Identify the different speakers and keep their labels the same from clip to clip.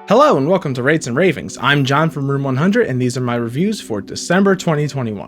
Speaker 1: Hello and welcome to Rates and Ravings. I'm John from Room 100 and these are my reviews for December 2021.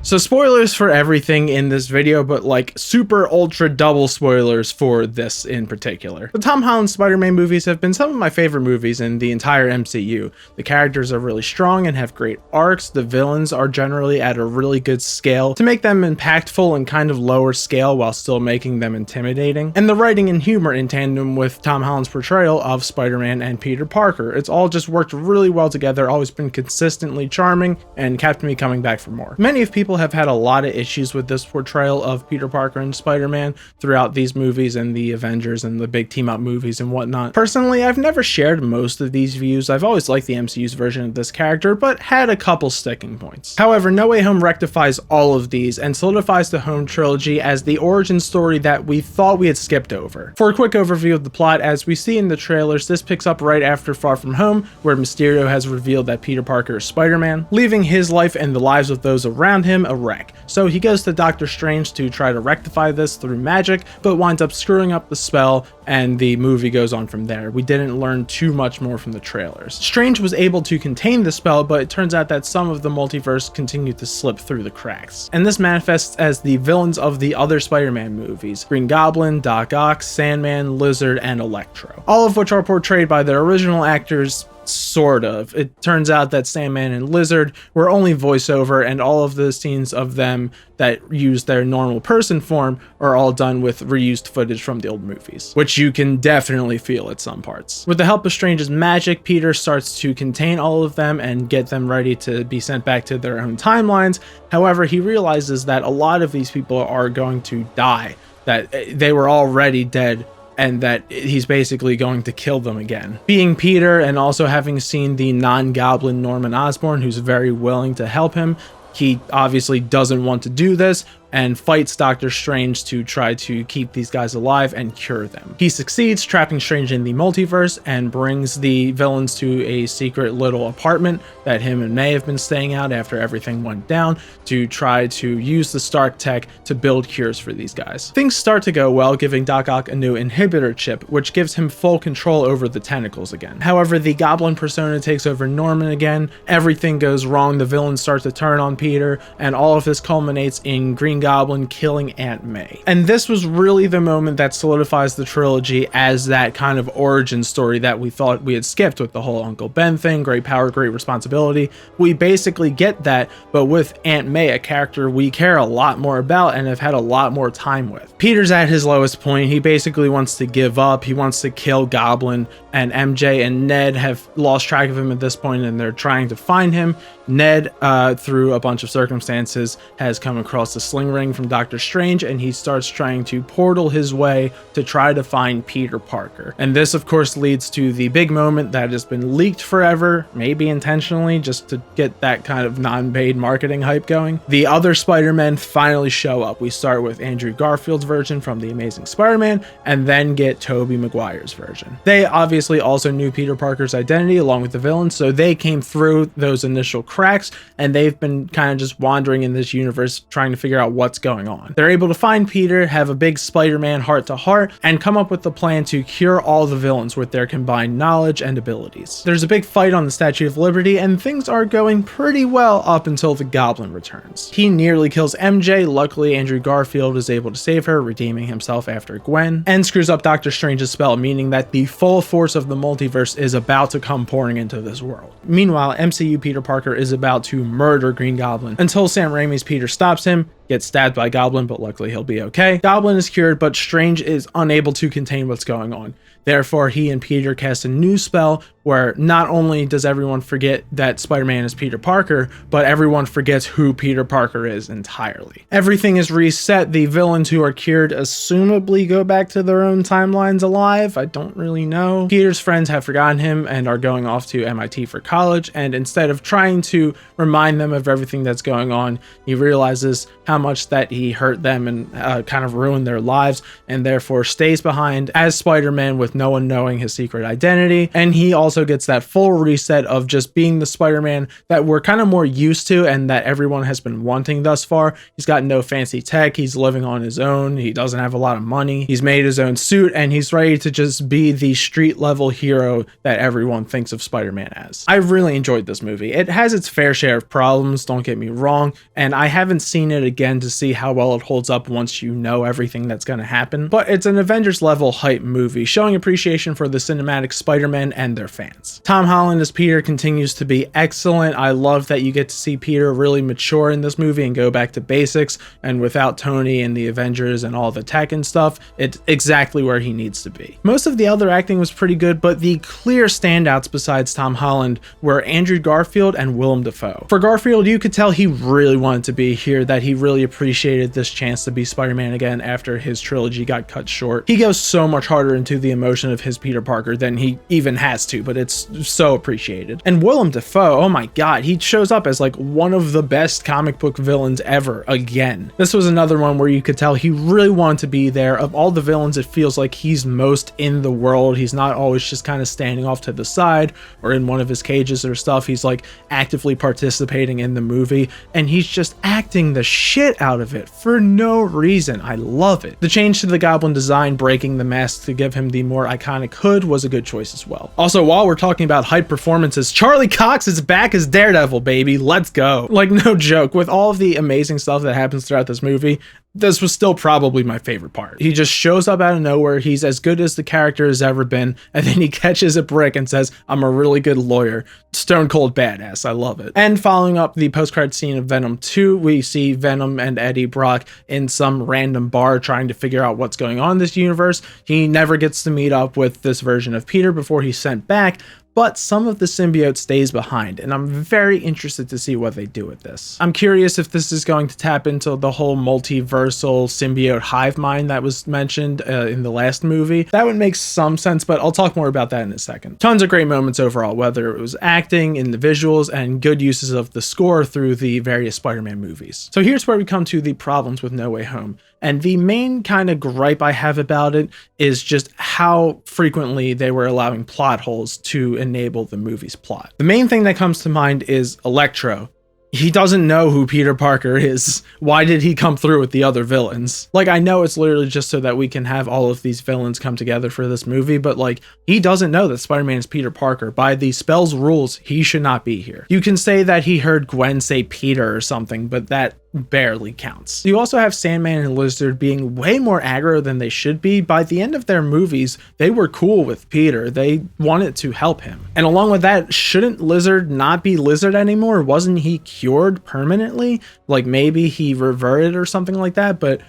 Speaker 1: So spoilers for everything in this video, but like super ultra double spoilers for this in particular. The Tom Holland Spider-Man movies have been some of my favorite movies in the entire MCU. The characters are really strong and have great arcs. The villains are generally at a really good scale to make them impactful and kind of lower scale while still making them intimidating. And the writing and humor in tandem with Tom Holland's portrayal of Spider-Man and Peter Parker. It's all just worked really well together, always been consistently charming and kept me coming back for more. Many of people have had a lot of issues with this portrayal of Peter Parker and Spider-Man throughout these movies and the Avengers and the big team up movies and whatnot. Personally, I've never shared most of these views. I've always liked the MCU's version of this character, but had a couple sticking points. However, No Way Home rectifies all of these and solidifies the Home trilogy as the origin story that we thought we had skipped over. For a quick overview of the plot, as we see in the trailers, this picks up right after Far From Home, where Mysterio has revealed that Peter Parker is Spider-Man, leaving his life and the lives of those around him a wreck. So he goes to Doctor Strange to try to rectify this through magic, but winds up screwing up the spell, and the movie goes on from there. We didn't learn too much more from the trailers. Strange was able to contain the spell, but it turns out that some of the multiverse continued to slip through the cracks. And this manifests as the villains of the other Spider-Man movies: Green Goblin, Doc Ock, Sandman, Lizard, and Electro. All of which are portrayed by their original actors. Sort of. It turns out that Sandman and Lizard were only voiceover, and all of the scenes of them that use their normal person form are all done with reused footage from the old movies, which you can definitely feel at some parts. With the help of Strange's magic, Peter starts to contain all of them and get them ready to be sent back to their own timelines. However, he realizes that a lot of these people are going to die, that they were already dead, and that he's basically going to kill them again. Being Peter and also having seen the non-goblin Norman Osborn, who's very willing to help him, he obviously doesn't want to do this and fights Doctor Strange to try to keep these guys alive and cure them. He succeeds, trapping Strange in the multiverse, and brings the villains to a secret little apartment that him and May have been staying at after everything went down to try to use the Stark tech to build cures for these guys. Things start to go well, giving Doc Ock a new inhibitor chip, which gives him full control over the tentacles again. However, the Goblin persona takes over Norman again, everything goes wrong, the villains start to turn on Peter, and all of this culminates in Green Goblin killing Aunt May. And this was really the moment that solidifies the trilogy as that kind of origin story that we thought we had skipped with the whole Uncle Ben thing, great power, great responsibility. We basically get that, but with Aunt May, a character we care a lot more about and have had a lot more time with. Peter's at his lowest point. He basically wants to give up. He wants to kill Goblin, and MJ and Ned have lost track of him at this point and they're trying to find him. Ned, through a bunch of circumstances, has come across the sling ring from Doctor Strange, and he starts trying to portal his way to try to find Peter Parker. And this, of course, leads to the big moment that has been leaked forever, maybe intentionally, just to get that kind of non-paid marketing hype going. The other Spider-Men finally show up. We start with Andrew Garfield's version from The Amazing Spider-Man, and then get Tobey Maguire's version. They obviously also knew Peter Parker's identity along with the villains, so they came through those initial cracks, and they've been kind of just wandering in this universe trying to figure out what's going on. They're able to find Peter, have a big Spider-Man heart-to-heart, and come up with the plan to cure all the villains with their combined knowledge and abilities. There's a big fight on the Statue of Liberty, and things are going pretty well up until the Goblin returns. He nearly kills MJ. Luckily, Andrew Garfield is able to save her, redeeming himself after Gwen, and screws up Doctor Strange's spell, meaning that the full force of the multiverse is about to come pouring into this world. Meanwhile, MCU Peter Parker is about to murder Green Goblin until Sam Raimi's Peter stops him, gets stabbed by Goblin, but luckily he'll be okay. Goblin is cured, but Strange is unable to contain what's going on. Therefore, he and Peter cast a new spell where not only does everyone forget that Spider-Man is Peter Parker, but everyone forgets who Peter Parker is entirely. Everything is reset. The villains who are cured assumably go back to their own timelines alive. I don't really know. Peter's friends have forgotten him and are going off to MIT for college, and instead of trying to remind them of everything that's going on, he realizes how much that he hurt them and kind of ruined their lives, and therefore stays behind as Spider-Man with with no one knowing his secret identity. And he also gets that full reset of just being the Spider-Man that we're kind of more used to and that everyone has been wanting thus far. He's got no fancy tech. He's living on his own. He doesn't have a lot of money. He's made his own suit and he's ready to just be the street level hero that everyone thinks of Spider-Man as. I really enjoyed this movie. It has its fair share of problems, don't get me wrong, and I haven't seen it again to see how well it holds up once you know everything that's going to happen, but it's an Avengers level hype movie showing appreciation for the cinematic Spider-Man and their fans. Tom Holland as Peter continues to be excellent. I love that you get to see Peter really mature in this movie and go back to basics, and without Tony and the Avengers and all the tech and stuff, it's exactly where he needs to be. Most of the other acting was pretty good, but the clear standouts besides Tom Holland were Andrew Garfield and Willem Dafoe. For Garfield, you could tell he really wanted to be here, that he really appreciated this chance to be Spider-Man again after his trilogy got cut short. He goes so much harder into the emotion of his Peter Parker than he even has to, but it's so appreciated. And Willem Dafoe, oh my god, he shows up as like one of the best comic book villains ever again. This was another one where you could tell he really wanted to be there. Of all the villains, it feels like he's most in the world. He's not always just kind of standing off to the side or in one of his cages or stuff. He's like actively participating in the movie and he's just acting the shit out of it for no reason. I love it. The change to the Goblin design, breaking the mask to give him the more iconic hood, was a good choice as well. Also, while we're talking about hype performances, Charlie Cox is back as Daredevil, baby. Let's go. Like, no joke, with all of the amazing stuff that happens throughout this movie, this was still probably my favorite part. He just shows up out of nowhere. He's as good as the character has ever been, and then he catches a brick and says, "I'm a really good lawyer." Stone cold badass. I love it. And following up the post-credit scene of Venom 2, we see Venom and Eddie Brock in some random bar trying to figure out what's going on in this universe. He never gets to meet up with this version of Peter before he's sent back, but some of the symbiote stays behind, and I'm very interested to see what they do with this. I'm curious if this is going to tap into the whole multiversal symbiote hive mind that was mentioned in the last movie. That would make some sense, but I'll talk more about that in a second. Tons of great moments overall, whether it was acting, in the visuals, and good uses of the score through the various Spider-Man movies. So here's where we come to the problems with No Way Home. And the main kind of gripe I have about it is just how frequently they were allowing plot holes to enable the movie's plot. The main thing that comes to mind is Electro. He doesn't know who Peter Parker is. Why did he come through with the other villains? Like, I know it's literally just so that we can have all of these villains come together for this movie, but like, he doesn't know that Spider-Man is Peter Parker. By the spell's rules, he should not be here. You can say that he heard Gwen say Peter or something, but that barely counts. You also have Sandman and Lizard being way more aggro than they should be. By the end of their movies, they were cool with Peter. They wanted to help him. And along with that, shouldn't Lizard not be Lizard anymore? Wasn't he cured permanently? Like maybe he reverted or something like that, but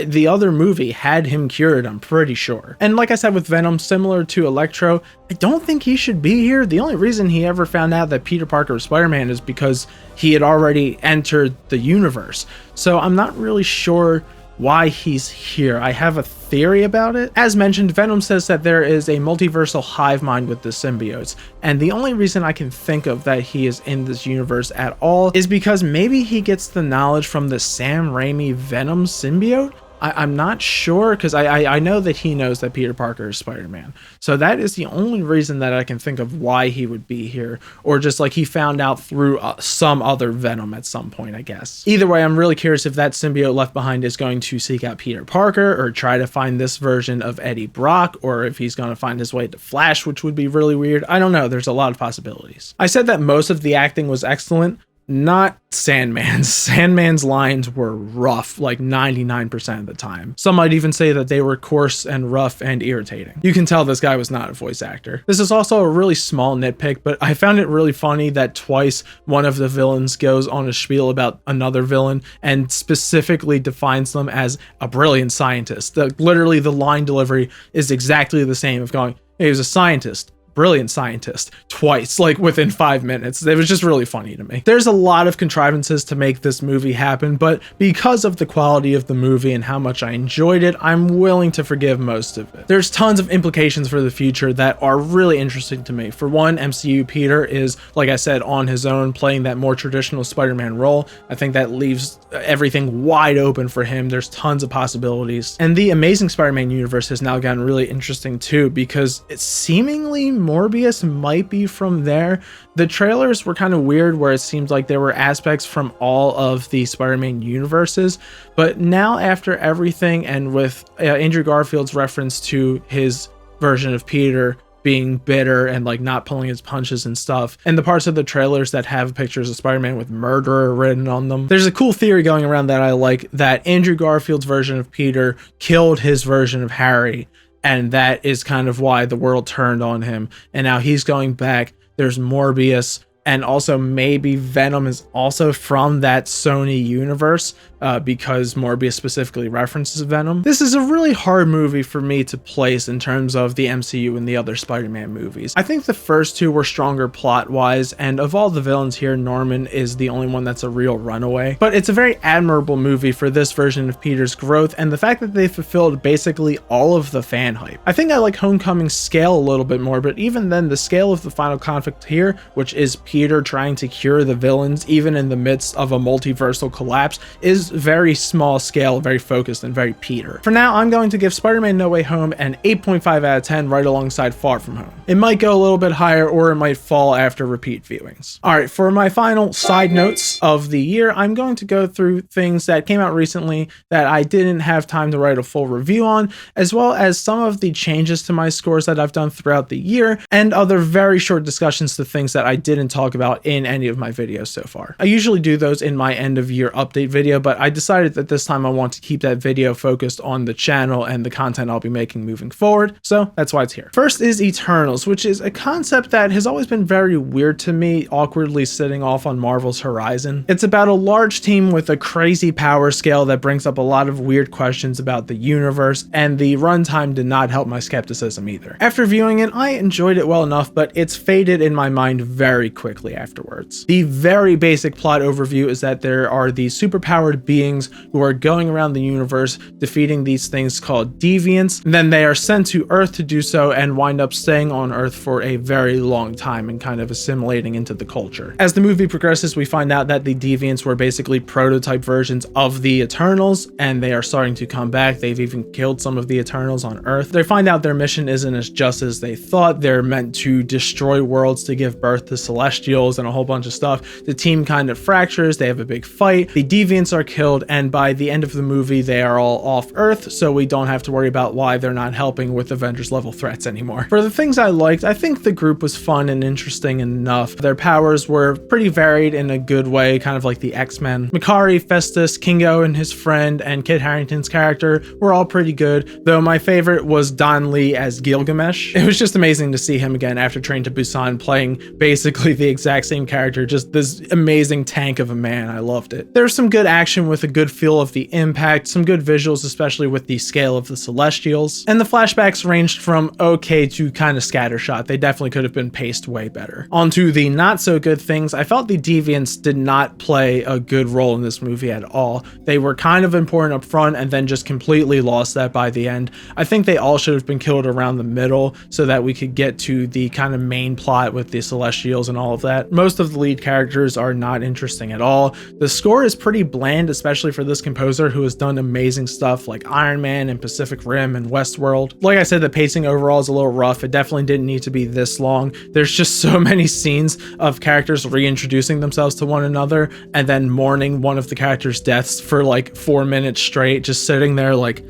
Speaker 1: the other movie had him cured, I'm pretty sure. And like I said with Venom, similar to Electro, I don't think he should be here. The only reason he ever found out that Peter Parker was Spider-Man is because he had already entered the universe. So I'm not really sure why he's here. I have a theory about it. As mentioned, Venom says that there is a multiversal hive mind with the symbiotes, and the only reason I can think of that he is in this universe at all is because maybe he gets the knowledge from the Sam Raimi Venom symbiote. I'm not sure, because I know that he knows that Peter Parker is Spider-Man. So that is the only reason that I can think of why he would be here, or just like he found out through some other Venom at some point, I guess. Either way, I'm really curious if that symbiote left behind is going to seek out Peter Parker or try to find this version of Eddie Brock, or if he's going to find his way to Flash, which would be really weird. I don't know. There's a lot of possibilities. I said that most of the acting was excellent. Not Sandman's. Sandman's lines were rough, like 99% of the time. Some might even say that they were coarse and rough and irritating. You can tell this guy was not a voice actor. This is also a really small nitpick, but I found it really funny that twice one of the villains goes on a spiel about another villain and specifically defines them as a brilliant scientist. Literally the line delivery is exactly the same of going, "Hey, he was a scientist, brilliant scientist twice, like within 5 minutes. It was just really funny to me. There's a lot of contrivances to make this movie happen, but because of the quality of the movie and how much I enjoyed it, I'm willing to forgive most of it. There's tons of implications for the future that are really interesting to me. For one, MCU Peter is, like I said, on his own, playing that more traditional Spider-Man role. I think that leaves everything wide open for him. There's tons of possibilities. And the Amazing Spider-Man universe has now gotten really interesting too, because it's seemingly Morbius might be from there. The trailers were kind of weird where it seemed like there were aspects from all of the Spider-Man universes, but now after everything, and with Andrew Garfield's reference to his version of Peter being bitter and like not pulling his punches and stuff, and the parts of the trailers that have pictures of Spider-Man with murderer written on them, there's a cool theory going around that I like, that Andrew Garfield's version of Peter killed his version of Harry, and that is kind of why the world turned on him, and now he's going back. There's Morbius, and also maybe Venom is also from that Sony universe, because Morbius specifically references Venom. This is a really hard movie for me to place in terms of the MCU and the other Spider-Man movies. I think the first two were stronger plot-wise, and of all the villains here, Norman is the only one that's a real runaway. But it's a very admirable movie for this version of Peter's growth, and the fact that they fulfilled basically all of the fan hype. I think I like Homecoming's scale a little bit more, but even then, the scale of the final conflict here, which is Peter trying to cure the villains even in the midst of a multiversal collapse, is very small scale, very focused, and very Peter. For now, I'm going to give Spider-Man No Way Home an 8.5 out of 10, right alongside Far From Home. It might go a little bit higher, or it might fall after repeat viewings. All right, for my final side notes of the year, I'm going to go through things that came out recently that I didn't have time to write a full review on, as well as some of the changes to my scores that I've done throughout the year, and other very short discussions to things that I didn't talk about in any of my videos so far. I usually do those in my end of year update video, but I decided that this time I want to keep that video focused on the channel and the content I'll be making moving forward, so that's why it's here. First is Eternals, which is a concept that has always been very weird to me, awkwardly sitting off on Marvel's horizon. It's about a large team with a crazy power scale that brings up a lot of weird questions about the universe, and the runtime did not help my skepticism either. After viewing it, I enjoyed it well enough, but it's faded in my mind very quickly afterwards. The very basic plot overview is that there are these superpowered beings who are going around the universe defeating these things called deviants, and then they are sent to Earth to do so and wind up staying on Earth for a very long time and kind of assimilating into the culture. As the movie progresses, we find out that the deviants were basically prototype versions of the Eternals, and they are starting to come back. They've even killed some of the Eternals on Earth. They find out their mission isn't as just as they thought. They're meant to destroy worlds to give birth to Celestials and a whole bunch of stuff. The team kind of fractures. They have a big fight. The deviants are killed, and by the end of the movie, they are all off Earth, so we don't have to worry about why they're not helping with Avengers level threats anymore. For the things I liked, I think the group was fun and interesting enough. Their powers were pretty varied in a good way, kind of like the X-Men. Makari, Festus, Kingo and his friend, and Kit Harington's character were all pretty good, though my favorite was Don Lee as Gilgamesh. It was just amazing to see him again after Train to Busan, playing basically the exact same character, just this amazing tank of a man. I loved it. There's some good action with a good feel of the impact, some good visuals, especially with the scale of the Celestials, and the flashbacks ranged from okay to kind of scattershot. They definitely could have been paced way better. On to the not so good things, I felt the deviants did not play a good role in this movie at all. They were kind of important up front and then just completely lost that by the end. I think they all should have been killed around the middle so that we could get to the kind of main plot with the Celestials and all of that. Most of the lead characters are not interesting at all. The score is pretty bland, especially for this composer who has done amazing stuff like Iron Man and Pacific Rim and Westworld. Like I said, the pacing overall is a little rough. It definitely didn't need to be this long. There's just so many scenes of characters reintroducing themselves to one another and then mourning one of the characters' deaths for like 4 minutes straight, just sitting there like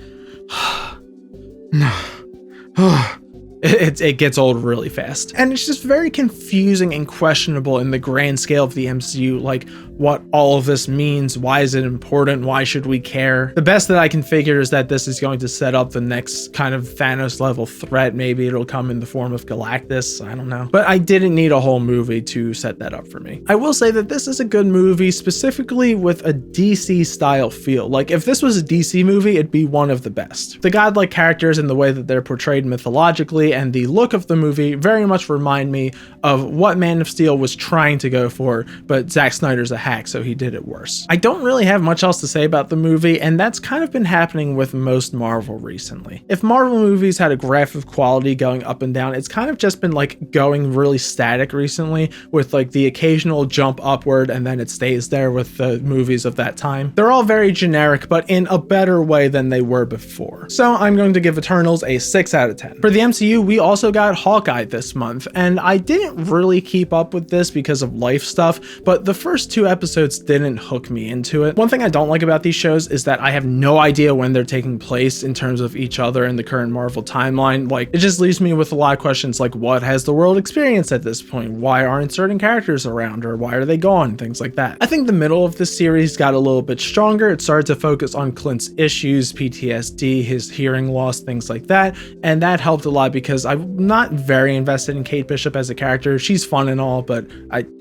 Speaker 1: it gets old really fast. And it's just very confusing and questionable in the grand scale of the MCU. Like, what all of this means. Why is it important? Why should we care? The best that I can figure is that this is going to set up the next kind of Thanos level threat. Maybe it'll come in the form of Galactus. I don't know. But I didn't need a whole movie to set that up for me. I will say that this is a good movie, specifically with a DC style feel. Like if this was a DC movie, it'd be one of the best. The godlike characters and the way that they're portrayed mythologically and the look of the movie very much remind me of what Man of Steel was trying to go for, but Zack Snyder's a hack, so he did it worse. I don't really have much else to say about the movie, and that's kind of been happening with most Marvel recently. If Marvel movies had a graph of quality going up and down, it's kind of just been like going really static recently, with like the occasional jump upward and then it stays there with the movies of that time. They're all very generic, but in a better way than they were before. So I'm going to give Eternals a 6 out of 10. For the MCU, we also got Hawkeye this month, and I didn't really keep up with this because of life stuff, but the first 2 episodes didn't hook me into it. One thing I don't like about these shows is that I have no idea when they're taking place in terms of each other in the current Marvel timeline. Like, it just leaves me with a lot of questions like, what has the world experienced at this point? Why aren't certain characters around, or why are they gone? Things like that. I think the middle of the series got a little bit stronger. It started to focus on Clint's issues, PTSD, his hearing loss, things like that, and that helped a lot because I'm not very invested in Kate Bishop as a character. She's fun and all, but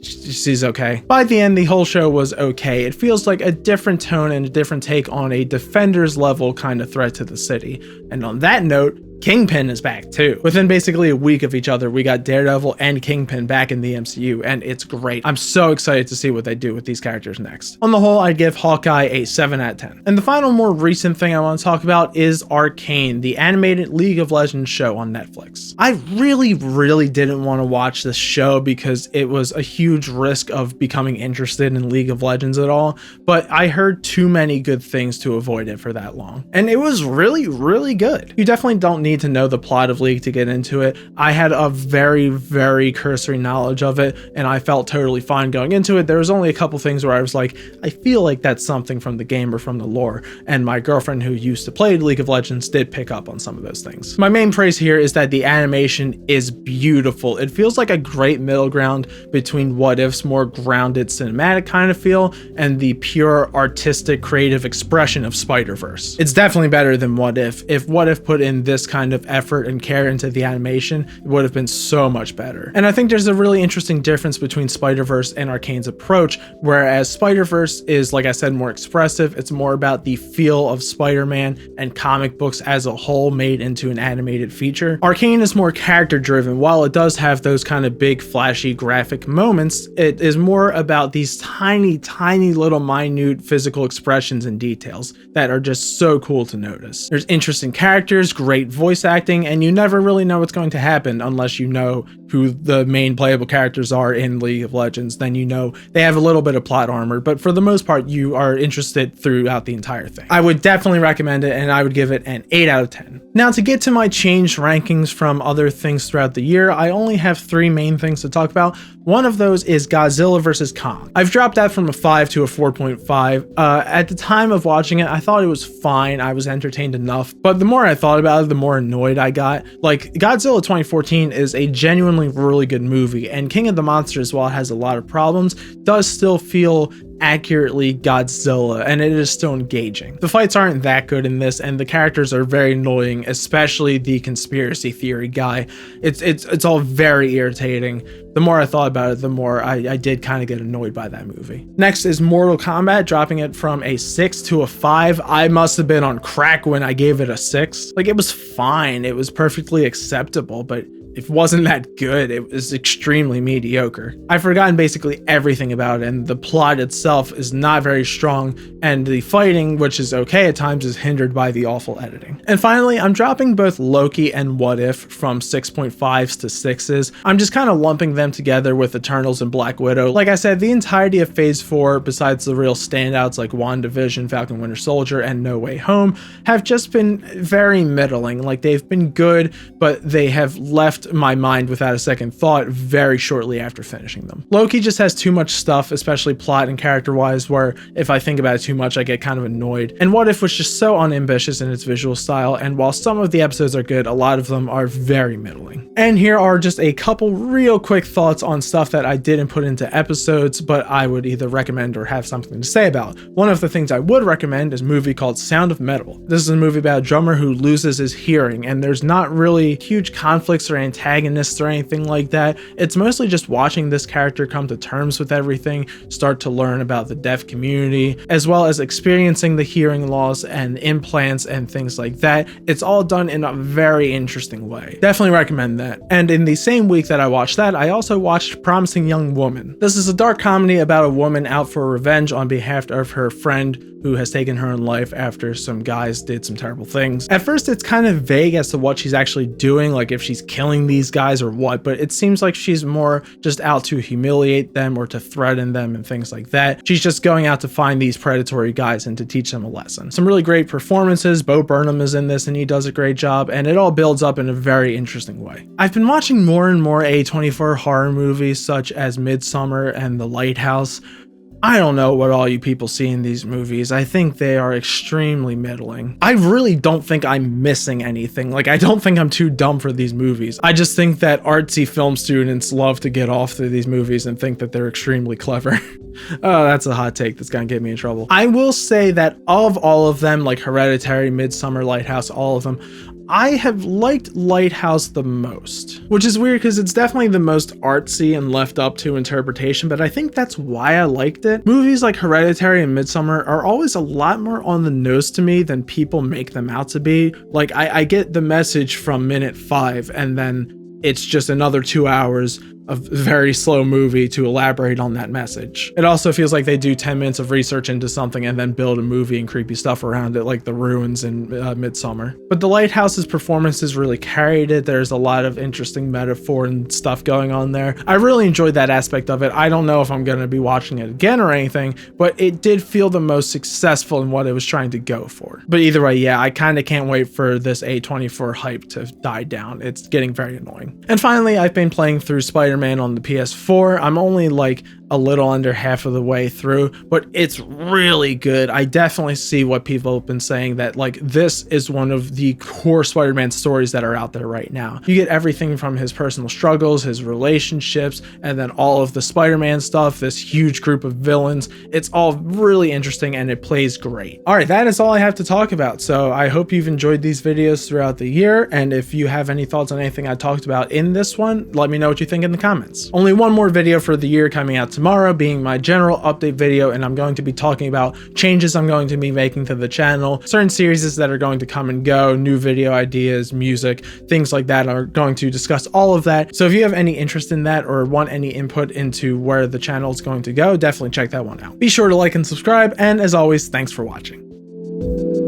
Speaker 1: she's okay. By the end, the whole show was okay. It feels like a different tone and a different take on a Defenders level kind of threat to the city. And on that note, Kingpin is back too. Within basically a week of each other, we got Daredevil and Kingpin back in the MCU, and it's great. I'm so excited to see what they do with these characters next. On the whole, I'd give Hawkeye a 7 out of 10. And the final more recent thing I want to talk about is Arcane, the animated League of Legends show on Netflix. I really didn't want to watch this show because it was a huge risk of becoming interested in League of Legends at all, but I heard too many good things to avoid it for that long. And it was really good. You definitely don't need to know the plot of League to get into it. I had a very cursory knowledge of it, and I felt totally fine going into it. There was only a couple things where I was like, I feel like that's something from the game or from the lore, and my girlfriend who used to play League of Legends did pick up on some of those things. My main praise here is that the animation is beautiful. It feels like a great middle ground between What If's more grounded cinematic kind of feel and the pure artistic creative expression of Spider-Verse. It's definitely better than What If. If What If put in this kind of effort and care into the animation, it would have been so much better. And I think there's a really interesting difference between Spider-Verse and Arcane's approach, whereas Spider-Verse is, like I said, more expressive. It's more about the feel of Spider-Man and comic books as a whole made into an animated feature. Arcane is more character driven. While it does have those kind of big flashy graphic moments, it is more about these tiny little minute physical expressions and details that are just so cool to notice. There's interesting characters, great voice acting, and you never really know what's going to happen unless you know who the main playable characters are in League of Legends. Then you know they have a little bit of plot armor, but for the most part you are interested throughout the entire thing. I would definitely recommend it, and I would give it an 8 out of 10. Now, to get to my changed rankings from other things throughout the year, I only have 3 main things to talk about. One of those is Godzilla vs. Kong. I've dropped that from a 5 to a 4.5. At the time of watching it, I thought it was fine. I was entertained enough, but the more I thought about it, the more annoyed I got. Like, Godzilla 2014 is a genuinely really good movie, and King of the Monsters, while it has a lot of problems, does still feel accurately Godzilla, and it is still engaging. The fights aren't that good in this, and the characters are very annoying, especially the conspiracy theory guy. It's all very irritating. The more I thought about it, the more I did kind of get annoyed by that movie. Next is Mortal Kombat, dropping it from a 6 to a 5. I must have been on crack when I gave it a 6. Like, it was fine. It was perfectly acceptable, but it wasn't that good. It was extremely mediocre. I've forgotten basically everything about it, and the plot itself is not very strong, and the fighting, which is okay at times, is hindered by the awful editing. And finally, I'm dropping both Loki and What If from 6.5s to 6s. I'm just kind of lumping them together with Eternals and Black Widow. Like I said, the entirety of Phase 4, besides the real standouts like WandaVision, Falcon Winter Soldier, and No Way Home, have just been very middling. Like, they've been good, but they have left left my mind without a second thought very shortly after finishing them. Loki just has too much stuff, especially plot and character-wise, where if I think about it too much, I get kind of annoyed. And What If was just so unambitious in its visual style, and while some of the episodes are good, a lot of them are very middling. And here are just a couple real quick thoughts on stuff that I didn't put into episodes, but I would either recommend or have something to say about. One of the things I would recommend is a movie called Sound of Metal. This is a movie about a drummer who loses his hearing, and there's not really huge conflicts or antagonists or anything like that. It's mostly just watching this character come to terms with everything, start to learn about the deaf community, as well as experiencing the hearing loss and implants and things like that. It's all done in a very interesting way. Definitely recommend that. And in the same week that I watched that, I also watched Promising Young Woman. This is a dark comedy about a woman out for revenge on behalf of her friend who has taken her own life after some guys did some terrible things. At first, it's kind of vague as to what she's actually doing, like if she's killing these guys or what, but it seems like she's more just out to humiliate them or to threaten them and things like that. She's just going out to find these predatory guys and to teach them a lesson. Some really great performances. Bo Burnham is in this and he does a great job, and it all builds up in a very interesting way. I've been watching more and more A24 horror movies such as Midsommar and The Lighthouse. I don't know what all you people see in these movies. I think they are extremely middling. I really don't think I'm missing anything. Like, I don't think I'm too dumb for these movies. I just think that artsy film students love to get off through these movies and think that they're extremely clever. Oh, that's a hot take that's gonna get me in trouble. I will say that of all of them, like Hereditary, Midsommar, Lighthouse, all of them, I have liked Lighthouse the most, which is weird because it's definitely the most artsy and left up to interpretation, but I think that's why I liked it. Movies like Hereditary and Midsommar are always a lot more on the nose to me than people make them out to be. Like, I get the message from minute 5 and then it's just another 2 hours a very slow movie to elaborate on that message. It also feels like they do 10 minutes of research into something and then build a movie and creepy stuff around it, like The Ruins in Midsommar. But The Lighthouse's performances really carried it. There's a lot of interesting metaphor and stuff going on there. I really enjoyed that aspect of it. I don't know if I'm going to be watching it again or anything, but it did feel the most successful in what it was trying to go for. But either way, yeah, I kind of can't wait for this A24 hype to die down. It's getting very annoying. And finally, I've been playing through Spider-Man on the PS4. I'm only like a little under half of the way through, but it's really good. I definitely see what people have been saying, that like this is one of the core Spider-Man stories that are out there right now. You get everything from his personal struggles, his relationships, and then all of the Spider-Man stuff, this huge group of villains. It's all really interesting and it plays great. All right, that is all I have to talk about. So I hope you've enjoyed these videos throughout the year, and if you have any thoughts on anything I talked about in this one, let me know what you think in the comments. Only one more video for the year coming out tomorrow, being my general update video, and I'm going to be talking about changes I'm going to be making to the channel, certain series that are going to come and go, new video ideas, music, things like that. Are going to discuss all of that. So if you have any interest in that or want any input into where the channel is going to go, definitely check that one out. Be sure to like and subscribe, and as always, thanks for watching.